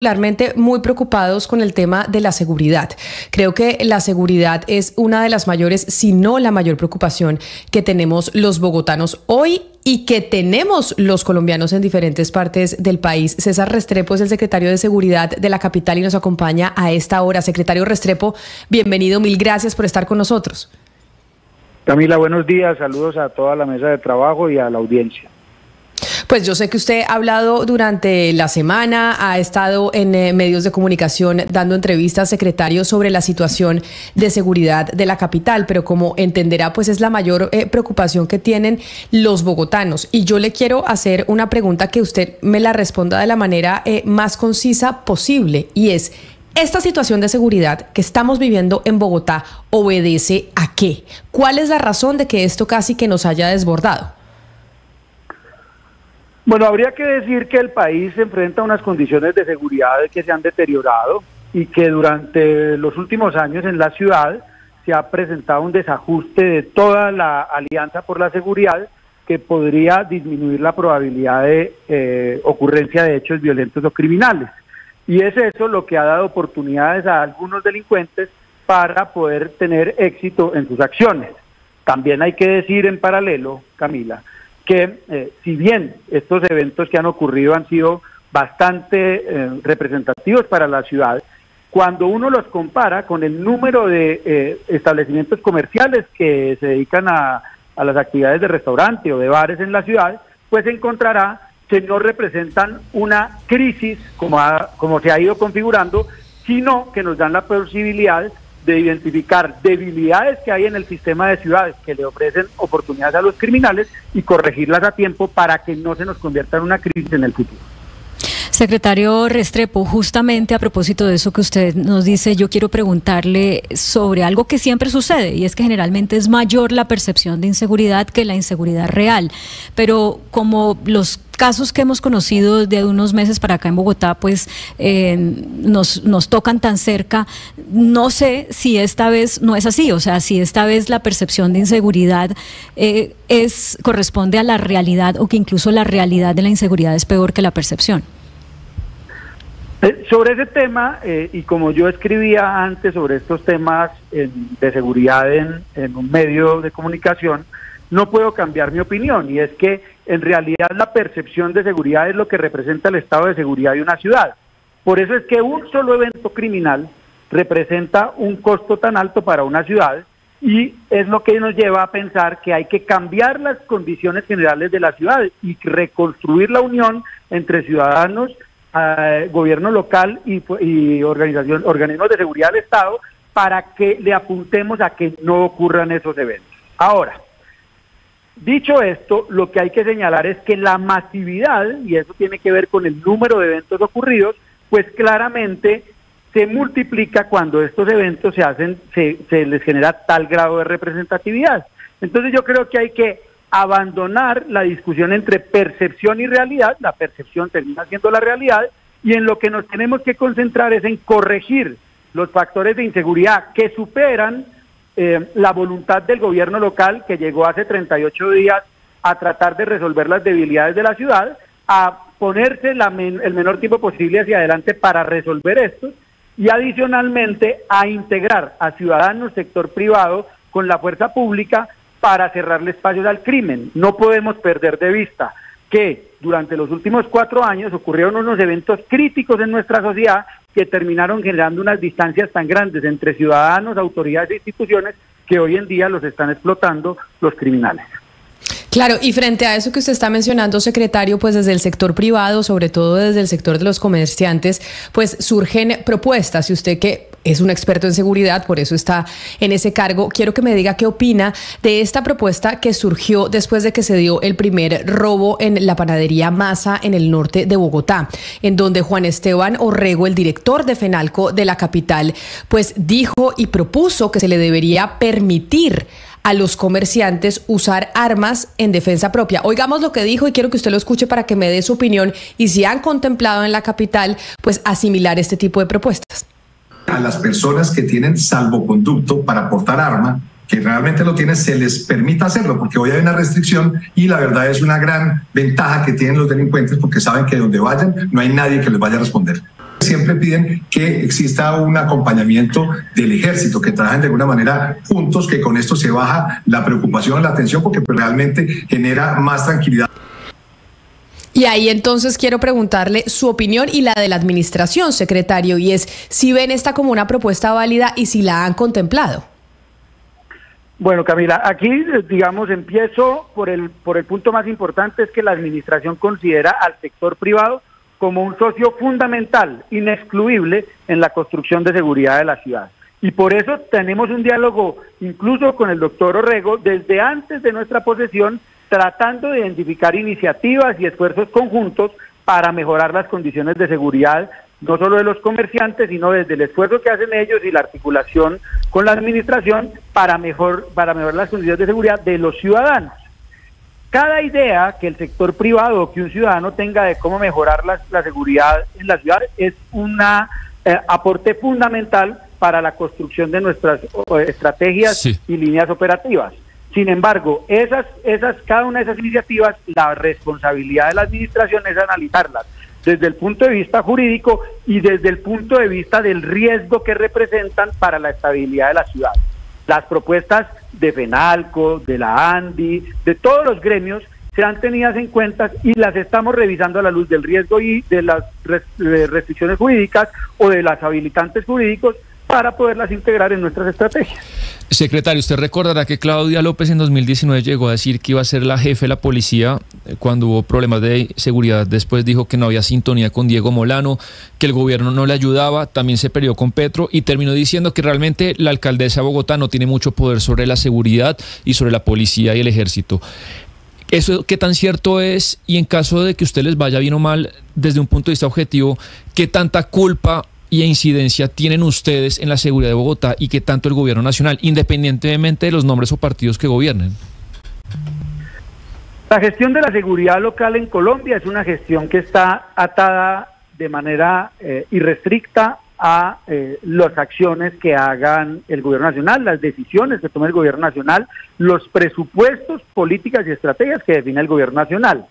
particularmente muy preocupados con el tema de la seguridad. Creo que la seguridad es una de las mayores, si no la mayor preocupación que tenemos los bogotanos hoy y que tenemos los colombianos en diferentes partes del país. César Restrepo es el secretario de Seguridad de la capital y nos acompaña a esta hora. Secretario Restrepo, bienvenido, mil gracias por estar con nosotros. Camila, buenos días, saludos a toda la mesa de trabajo y a la audiencia. Pues yo sé que usted ha hablado durante la semana, ha estado en medios de comunicación dando entrevistas, secretario, sobre la situación de seguridad de la capital, pero como entenderá, pues es la mayor preocupación que tienen los bogotanos. Y yo le quiero hacer una pregunta que usted me la responda de la manera más concisa posible, y es: ¿esta situación de seguridad que estamos viviendo en Bogotá obedece a qué? ¿Cuál es la razón de que esto casi que nos haya desbordado? Bueno, habría que decir que el país se enfrenta a unas condiciones de seguridad que se han deteriorado y que durante los últimos años en la ciudad se ha presentado un desajuste de toda la Alianza por la Seguridad que podría disminuir la probabilidad de ocurrencia de hechos violentos o criminales. Y es eso lo que ha dado oportunidades a algunos delincuentes para poder tener éxito en sus acciones. También hay que decir en paralelo, Camila, que si bien estos eventos que han ocurrido han sido bastante representativos para la ciudad, cuando uno los compara con el número de establecimientos comerciales que se dedican a las actividades de restaurante o de bares en la ciudad, pues encontrará que no representan una crisis como se ha ido configurando, sino que nos dan la posibilidad de identificar debilidades que hay en el sistema de ciudades que le ofrecen oportunidades a los criminales y corregirlas a tiempo para que no se nos convierta en una crisis en el futuro. Secretario Restrepo, justamente a propósito de eso que usted nos dice, yo quiero preguntarle sobre algo que siempre sucede, y es que generalmente es mayor la percepción de inseguridad que la inseguridad real, pero como los casos que hemos conocido de unos meses para acá en Bogotá, pues nos tocan tan cerca, no sé si esta vez no es así, o sea, si esta vez la percepción de inseguridad corresponde a la realidad, o que incluso la realidad de la inseguridad es peor que la percepción. Sobre ese tema, y como yo escribía antes sobre estos temas de seguridad en un medio de comunicación, no puedo cambiar mi opinión, y es que en realidad la percepción de seguridad es lo que representa el estado de seguridad de una ciudad. Por eso es que un solo evento criminal representa un costo tan alto para una ciudad, y es lo que nos lleva a pensar que hay que cambiar las condiciones generales de la ciudad y reconstruir la unión entre ciudadanos, gobierno local y organismos de seguridad del Estado, para que le apuntemos a que no ocurran esos eventos. Ahora, dicho esto, lo que hay que señalar es que la masividad, y eso tiene que ver con el número de eventos ocurridos, pues claramente se multiplica cuando estos eventos se les genera tal grado de representatividad. Entonces yo creo que hay que abandonar la discusión entre percepción y realidad. La percepción termina siendo la realidad, y en lo que nos tenemos que concentrar es en corregir los factores de inseguridad que superan la voluntad del gobierno local, que llegó hace 38 días a tratar de resolver las debilidades de la ciudad, a ponerse el menor tiempo posible hacia adelante para resolver esto, y adicionalmente a integrar a ciudadanos, sector privado, con la fuerza pública para cerrarle espacios al crimen. No podemos perder de vista que durante los últimos 4 años ocurrieron unos eventos críticos en nuestra sociedad que terminaron generando unas distancias tan grandes entre ciudadanos, autoridades e instituciones, que hoy en día los están explotando los criminales. Claro, y frente a eso que usted está mencionando, secretario, pues desde el sector privado, sobre todo desde el sector de los comerciantes, pues surgen propuestas, y usted que es un experto en seguridad, por eso está en ese cargo, quiero que me diga qué opina de esta propuesta que surgió después de que se dio el primer robo en la panadería Masa en el norte de Bogotá, en donde Juan Esteban Orrego, el director de FENALCO de la capital, pues dijo y propuso que se le debería permitir a los comerciantes usar armas en defensa propia. Oigamos lo que dijo, y quiero que usted lo escuche para que me dé su opinión, y si han contemplado en la capital pues asimilar este tipo de propuestas. A las personas que tienen salvoconducto para portar arma, que realmente lo tienen, se les permita hacerlo, porque hoy hay una restricción, y la verdad es una gran ventaja que tienen los delincuentes, porque saben que donde vayan no hay nadie que les vaya a responder. siempre piden que exista un acompañamiento del ejército, que trabajen de alguna manera juntos, que con esto se baja la preocupación, la tensión, porque realmente genera más tranquilidad. Y ahí entonces quiero preguntarle su opinión y la de la administración, secretario, y es si ven esta como una propuesta válida y si la han contemplado. Bueno, Camila, aquí, digamos, empiezo por el punto más importante, es que la administración considera al sector privado como un socio fundamental, inexcluible en la construcción de seguridad de la ciudad. Y por eso tenemos un diálogo incluso con el doctor Orrego desde antes de nuestra posesión, tratando de identificar iniciativas y esfuerzos conjuntos para mejorar las condiciones de seguridad, no solo de los comerciantes, sino desde el esfuerzo que hacen ellos y la articulación con la administración para mejorar las condiciones de seguridad de los ciudadanos. Cada idea que el sector privado o que un ciudadano tenga de cómo mejorar la seguridad en la ciudad es un aporte fundamental para la construcción de nuestras estrategias y líneas operativas. Sin embargo, cada una de esas iniciativas, la responsabilidad de la administración es analizarlas desde el punto de vista jurídico y desde el punto de vista del riesgo que representan para la estabilidad de la ciudad. Las propuestas de FENALCO, de la ANDI, de todos los gremios serán tenidas en cuenta y las estamos revisando a la luz del riesgo y de las restricciones jurídicas o de las habilitantes jurídicos para poderlas integrar en nuestras estrategias. Secretario, usted recordará que Claudia López en 2019 llegó a decir que iba a ser la jefe de la policía cuando hubo problemas de seguridad. Después dijo que no había sintonía con Diego Molano, que el gobierno no le ayudaba, también se peleó con Petro y terminó diciendo que realmente la alcaldesa de Bogotá no tiene mucho poder sobre la seguridad y sobre la policía y el ejército. ¿Eso qué tan cierto es? Y en caso de que a usted les vaya bien o mal, desde un punto de vista objetivo, ¿qué tanta culpa y incidencia tienen ustedes en la seguridad de Bogotá y qué tanto el gobierno nacional, independientemente de los nombres o partidos que gobiernen? La gestión de la seguridad local en Colombia es una gestión que está atada de manera irrestricta a las acciones que hagan el gobierno nacional, las decisiones que tome el gobierno nacional, los presupuestos, políticas y estrategias que define el gobierno nacional.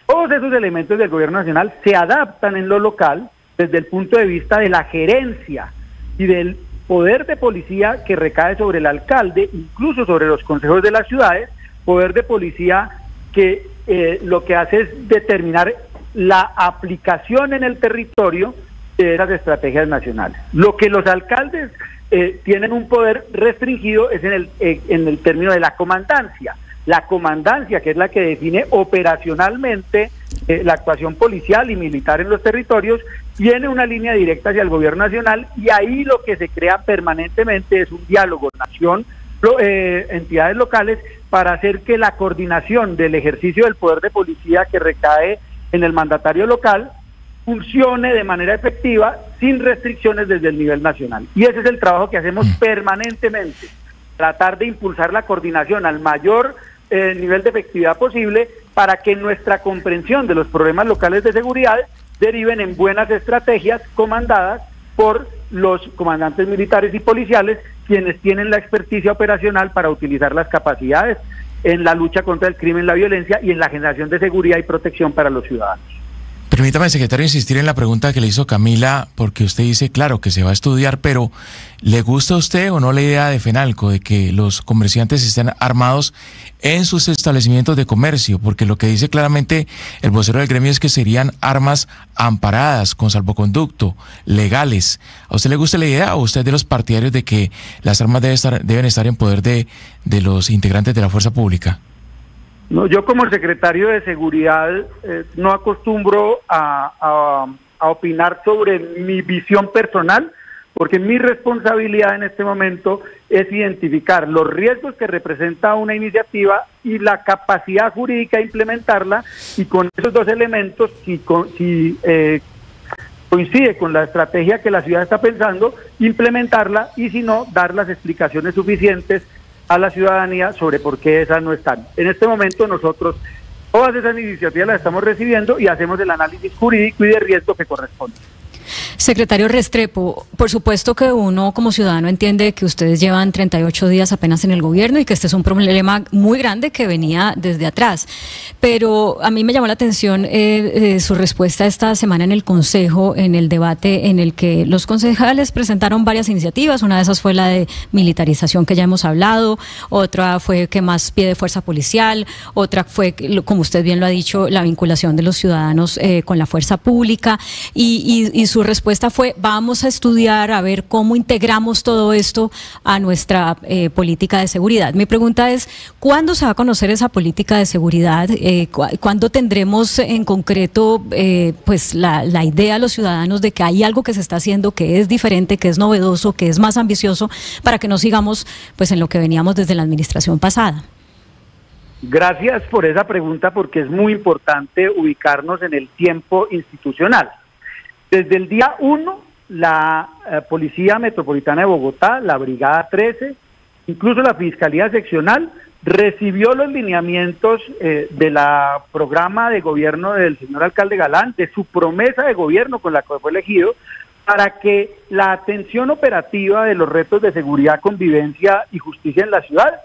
Todos esos elementos del gobierno nacional se adaptan en lo local desde el punto de vista de la gerencia y del poder de policía que recae sobre el alcalde, incluso sobre los consejos de las ciudades, poder de policía que lo que hace es determinar la aplicación en el territorio de esas estrategias nacionales. Lo que los alcaldes tienen un poder restringido es en el término de la comandancia. La comandancia, que es la que define operacionalmente la actuación policial y militar en los territorios, tiene una línea directa hacia el gobierno nacional y ahí lo que se crea permanentemente es un diálogo entidades locales para hacer que la coordinación del ejercicio del poder de policía que recae en el mandatario local funcione de manera efectiva sin restricciones desde el nivel nacional. Y ese es el trabajo que hacemos permanentemente, tratar de impulsar la coordinación al mayor nivel de efectividad posible para que nuestra comprensión de los problemas locales de seguridad deriven en buenas estrategias comandadas por los comandantes militares y policiales, quienes tienen la experticia operacional para utilizar las capacidades en la lucha contra el crimen, la violencia y en la generación de seguridad y protección para los ciudadanos. Permítame, secretario, insistir en la pregunta que le hizo Camila, porque usted dice, claro, que se va a estudiar, pero ¿le gusta a usted o no la idea de FENALCO de que los comerciantes estén armados en sus establecimientos de comercio? Porque lo que dice claramente el vocero del gremio es que serían armas amparadas, con salvoconducto, legales. ¿A usted le gusta la idea o usted es de los partidarios de que las armas deben estar en poder de los integrantes de la fuerza pública? No, yo como secretario de Seguridad no acostumbro a opinar sobre mi visión personal, porque mi responsabilidad en este momento es identificar los riesgos que representa una iniciativa y la capacidad jurídica de implementarla, y con esos dos elementos, si coincide con la estrategia que la ciudad está pensando, implementarla, y si no, dar las explicaciones suficientes a la ciudadanía sobre por qué esas no están. En este momento nosotros todas esas iniciativas las estamos recibiendo y hacemos el análisis jurídico y de riesgo que corresponde. Secretario Restrepo, por supuesto que uno como ciudadano entiende que ustedes llevan 38 días apenas en el gobierno y que este es un problema muy grande que venía desde atrás, pero a mí me llamó la atención su respuesta esta semana en el Consejo, en el debate en el que los concejales presentaron varias iniciativas. Una de esas fue la de militarización que ya hemos hablado, otra fue que más pie de fuerza policial, otra fue, como usted bien lo ha dicho, la vinculación de los ciudadanos con la fuerza pública y su respuesta fue: vamos a estudiar a ver cómo integramos todo esto a nuestra política de seguridad. Mi pregunta es, ¿cuándo se va a conocer esa política de seguridad? ¿Cuándo tendremos en concreto pues la idea a los ciudadanos de que hay algo que se está haciendo, que es diferente, que es novedoso, que es más ambicioso, para que no sigamos pues en lo que veníamos desde la administración pasada? Gracias por esa pregunta, porque es muy importante ubicarnos en el tiempo institucional. Desde el día 1, la Policía Metropolitana de Bogotá, la Brigada 13, incluso la Fiscalía Seccional, recibió los lineamientos de la programa de gobierno del señor alcalde Galán, de su promesa de gobierno con la que fue elegido, para que la atención operativa de los retos de seguridad, convivencia y justicia en la ciudad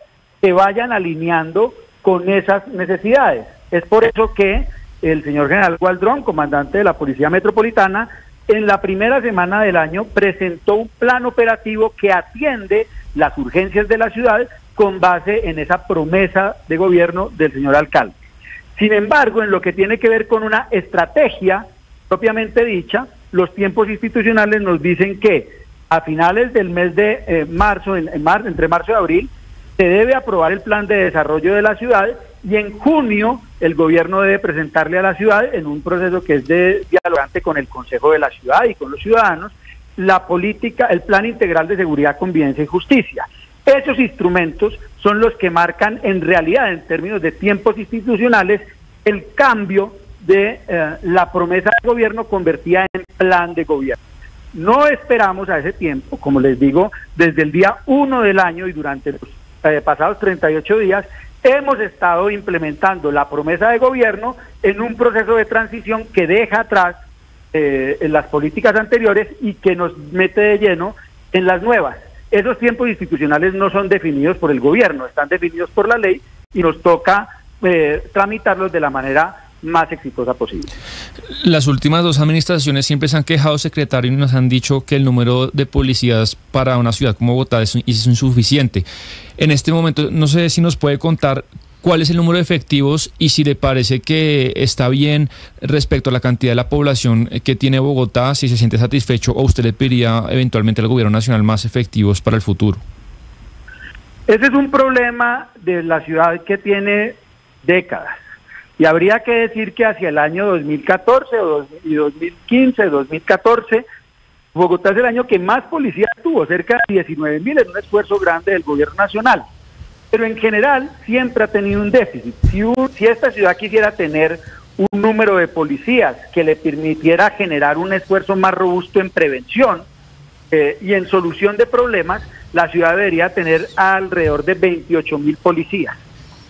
se vayan alineando con esas necesidades. Es por eso que el señor general Gualdrón, comandante de la Policía Metropolitana, en la primera semana del año presentó un plan operativo que atiende las urgencias de la ciudad con base en esa promesa de gobierno del señor alcalde. Sin embargo, en lo que tiene que ver con una estrategia propiamente dicha, los tiempos institucionales nos dicen que a finales del mes de marzo, entre marzo y abril, se debe aprobar el plan de desarrollo de la ciudad y en junio el gobierno debe presentarle a la ciudad, en un proceso que es de dialogante con el Consejo de la Ciudad y con los ciudadanos, la política, el plan integral de seguridad, convivencia y justicia. Esos instrumentos son los que marcan en realidad, en términos de tiempos institucionales, el cambio de la promesa del gobierno convertida en plan de gobierno. No esperamos a ese tiempo, como les digo, desde el día 1 del año y durante los pasados 38 días, hemos estado implementando la promesa de gobierno en un proceso de transición que deja atrás en las políticas anteriores y que nos mete de lleno en las nuevas. Esos tiempos institucionales no son definidos por el gobierno, están definidos por la ley y nos toca tramitarlos de la manera más exitosa posible. Las últimas dos administraciones siempre se han quejado, secretario, y nos han dicho que el número de policías para una ciudad como Bogotá es insuficiente. En este momento, no sé si nos puede contar cuál es el número de efectivos y si le parece que está bien respecto a la cantidad de la población que tiene Bogotá, si se siente satisfecho o usted le pediría eventualmente al gobierno nacional más efectivos para el futuro. Ese es un problema de la ciudad que tiene décadas. Y habría que decir que hacia el año 2014 y 2015, 2014, Bogotá es el año que más policías tuvo, cerca de 19,000, en un esfuerzo grande del gobierno nacional. Pero en general siempre ha tenido un déficit. Si esta ciudad quisiera tener un número de policías que le permitiera generar un esfuerzo más robusto en prevención y en solución de problemas, la ciudad debería tener alrededor de 28,000 policías.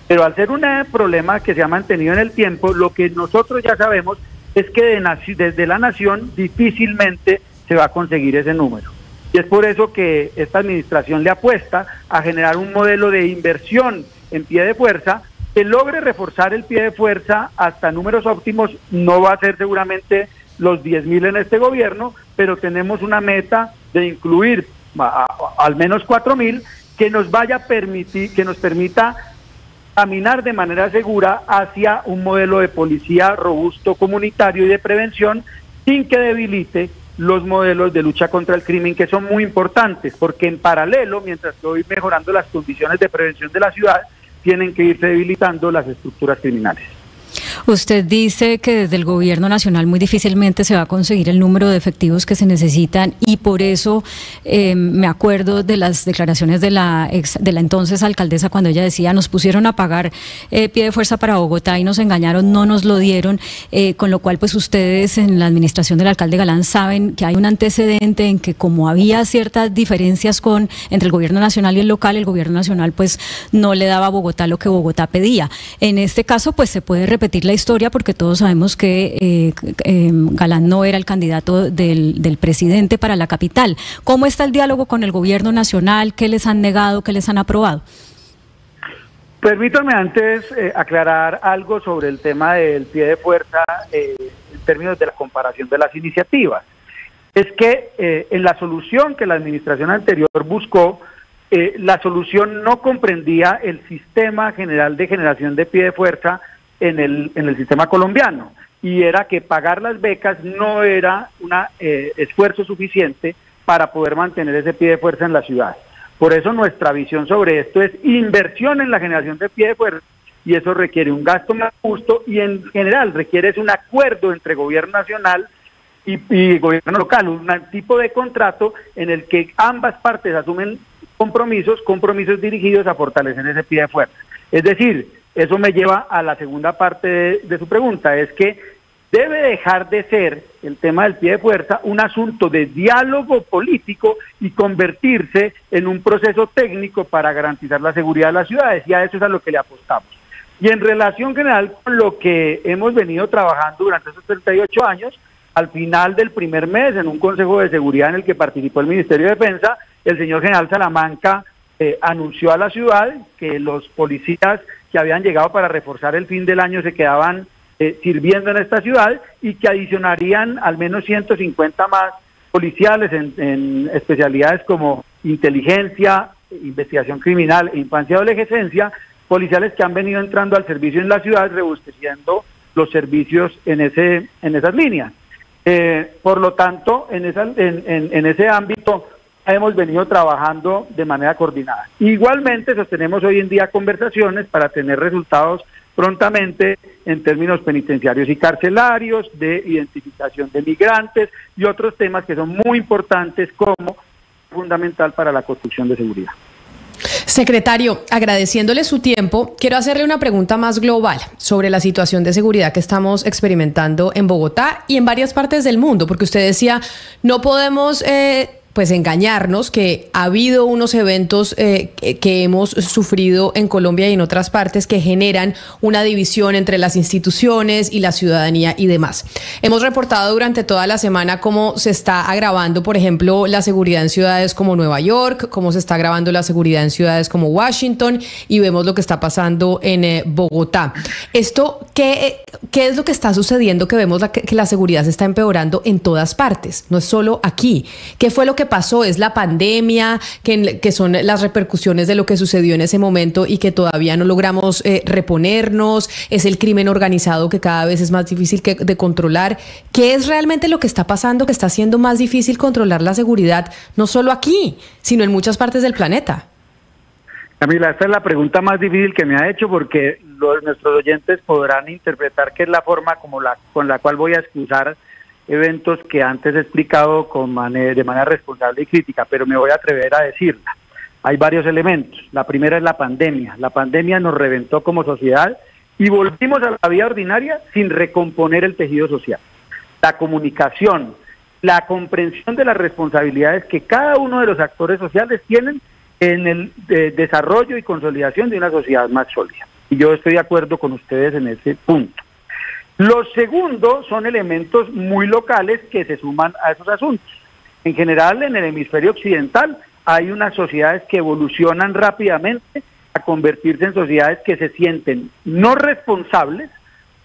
Pero al ser un problema que se ha mantenido en el tiempo, lo que nosotros ya sabemos es que desde la nación difícilmente se va a conseguir ese número. Y es por eso que esta administración le apuesta a generar un modelo de inversión en pie de fuerza que logre reforzar el pie de fuerza hasta números óptimos. No va a ser seguramente los 10,000 en este gobierno, pero tenemos una meta de incluir al menos 4,000 que nos vaya a permitir, que nos permita caminar de manera segura hacia un modelo de policía robusto, comunitario y de prevención, sin que debilite los modelos de lucha contra el crimen, que son muy importantes, porque en paralelo, mientras que voy mejorando las condiciones de prevención de la ciudad, tienen que irse debilitando las estructuras criminales. Usted dice que desde el gobierno nacional muy difícilmente se va a conseguir el número de efectivos que se necesitan y por eso me acuerdo de las declaraciones de la entonces alcaldesa cuando ella decía: nos pusieron a pagar pie de fuerza para Bogotá y nos engañaron, no nos lo dieron, con lo cual pues ustedes en la administración del alcalde Galán saben que hay un antecedente en que como había ciertas diferencias entre el gobierno nacional y el local, el gobierno nacional pues no le daba a Bogotá lo que Bogotá pedía. En este caso pues se puede repetir la la historia, porque todos sabemos que Galán no era el candidato del presidente para la capital. ¿Cómo está el diálogo con el gobierno nacional? ¿Qué les han negado? ¿Qué les han aprobado? Permítanme antes aclarar algo sobre el tema del pie de fuerza en términos de la comparación de las iniciativas. Es que en la solución que la administración anterior buscó, la solución no comprendía el sistema general de generación de pie de fuerza en el sistema colombiano, y era que pagar las becas no era un esfuerzo suficiente para poder mantener ese pie de fuerza en la ciudad. Por eso nuestra visión sobre esto es inversión en la generación de pie de fuerza, y eso requiere un gasto más justo, y en general requiere un acuerdo entre gobierno nacional y gobierno local, un tipo de contrato en el que ambas partes asumen compromisos dirigidos a fortalecer ese pie de fuerza. Es decir, eso me lleva a la segunda parte de su pregunta, es que debe dejar de ser el tema del pie de fuerza un asunto de diálogo político y convertirse en un proceso técnico para garantizar la seguridad de las ciudades, y a eso es a lo que le apostamos. Y en relación general con lo que hemos venido trabajando durante estos 38 años, al final del primer mes, en un Consejo de Seguridad en el que participó el Ministerio de Defensa, el señor general Salamanca anunció a la ciudad que los policías que habían llegado para reforzar el fin del año se quedaban sirviendo en esta ciudad, y que adicionarían al menos 150 más policiales en especialidades como inteligencia, investigación criminal e infancia y adolescencia, policiales que han venido entrando al servicio en la ciudad, robusteciendo los servicios en esas líneas. Por lo tanto, en ese ámbito hemos venido trabajando de manera coordinada. Igualmente sostenemos hoy en día conversaciones para tener resultados prontamente en términos penitenciarios y carcelarios, de identificación de migrantes y otros temas que son muy importantes como fundamental para la construcción de seguridad. Secretario, agradeciéndole su tiempo, quiero hacerle una pregunta más global sobre la situación de seguridad que estamos experimentando en Bogotá y en varias partes del mundo, porque usted decía, no podemos engañarnos que ha habido unos eventos que hemos sufrido en Colombia y en otras partes que generan una división entre las instituciones y la ciudadanía y demás. Hemos reportado durante toda la semana cómo se está agravando, por ejemplo, la seguridad en ciudades como Nueva York, cómo se está agravando la seguridad en ciudades como Washington, y vemos lo que está pasando en Bogotá. Esto, ¿qué es lo que está sucediendo? Que vemos que la seguridad se está empeorando en todas partes, no es solo aquí. ¿Qué fue lo que pasó? ¿Es la pandemia, que son las repercusiones de lo que sucedió en ese momento y que todavía no logramos reponernos? ¿Es el crimen organizado, que cada vez es más difícil de controlar? ¿Qué es realmente lo que está pasando, que está haciendo más difícil controlar la seguridad, no solo aquí, sino en muchas partes del planeta? Camila, esta es la pregunta más difícil que me ha hecho, porque nuestros oyentes podrán interpretar que es la forma con la cual voy a excusar eventos que antes he explicado de manera responsable y crítica, pero me voy a atrever a decirla. Hay varios elementos. La primera es la pandemia. La pandemia nos reventó como sociedad y volvimos a la vida ordinaria sin recomponer el tejido social. La comunicación, la comprensión de las responsabilidades que cada uno de los actores sociales tienen en el desarrollo y consolidación de una sociedad más sólida. Y yo estoy de acuerdo con ustedes en ese punto. Lo segundo son elementos muy locales que se suman a esos asuntos. En general, en el hemisferio occidental hay unas sociedades que evolucionan rápidamente a convertirse en sociedades que se sienten no responsables,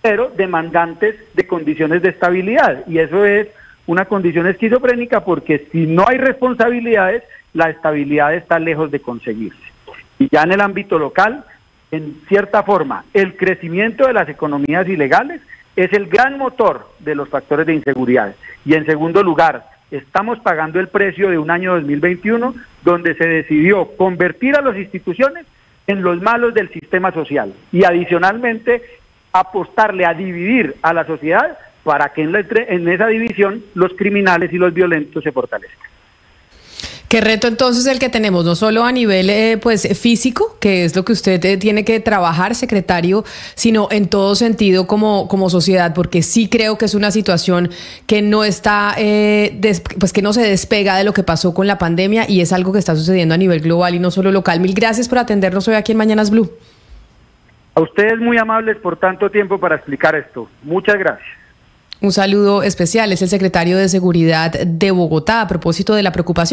pero demandantes de condiciones de estabilidad. Y eso es una condición esquizofrénica, porque si no hay responsabilidades, la estabilidad está lejos de conseguirse. Y ya en el ámbito local, en cierta forma, el crecimiento de las economías ilegales es el gran motor de los factores de inseguridad. Y en segundo lugar, estamos pagando el precio de un año 2021 donde se decidió convertir a las instituciones en los malos del sistema social y adicionalmente apostarle a dividir a la sociedad para que en esa división los criminales y los violentos se fortalezcan. Qué reto entonces el que tenemos, no solo a nivel físico, que es lo que usted tiene que trabajar, secretario, sino en todo sentido como sociedad, porque sí creo que es una situación que no está, que no se despega de lo que pasó con la pandemia, y es algo que está sucediendo a nivel global y no solo local. Mil gracias por atendernos hoy aquí en Mañanas Blue. A ustedes muy amables por tanto tiempo para explicar esto. Muchas gracias. Un saludo especial, es el secretario de Seguridad de Bogotá a propósito de la preocupación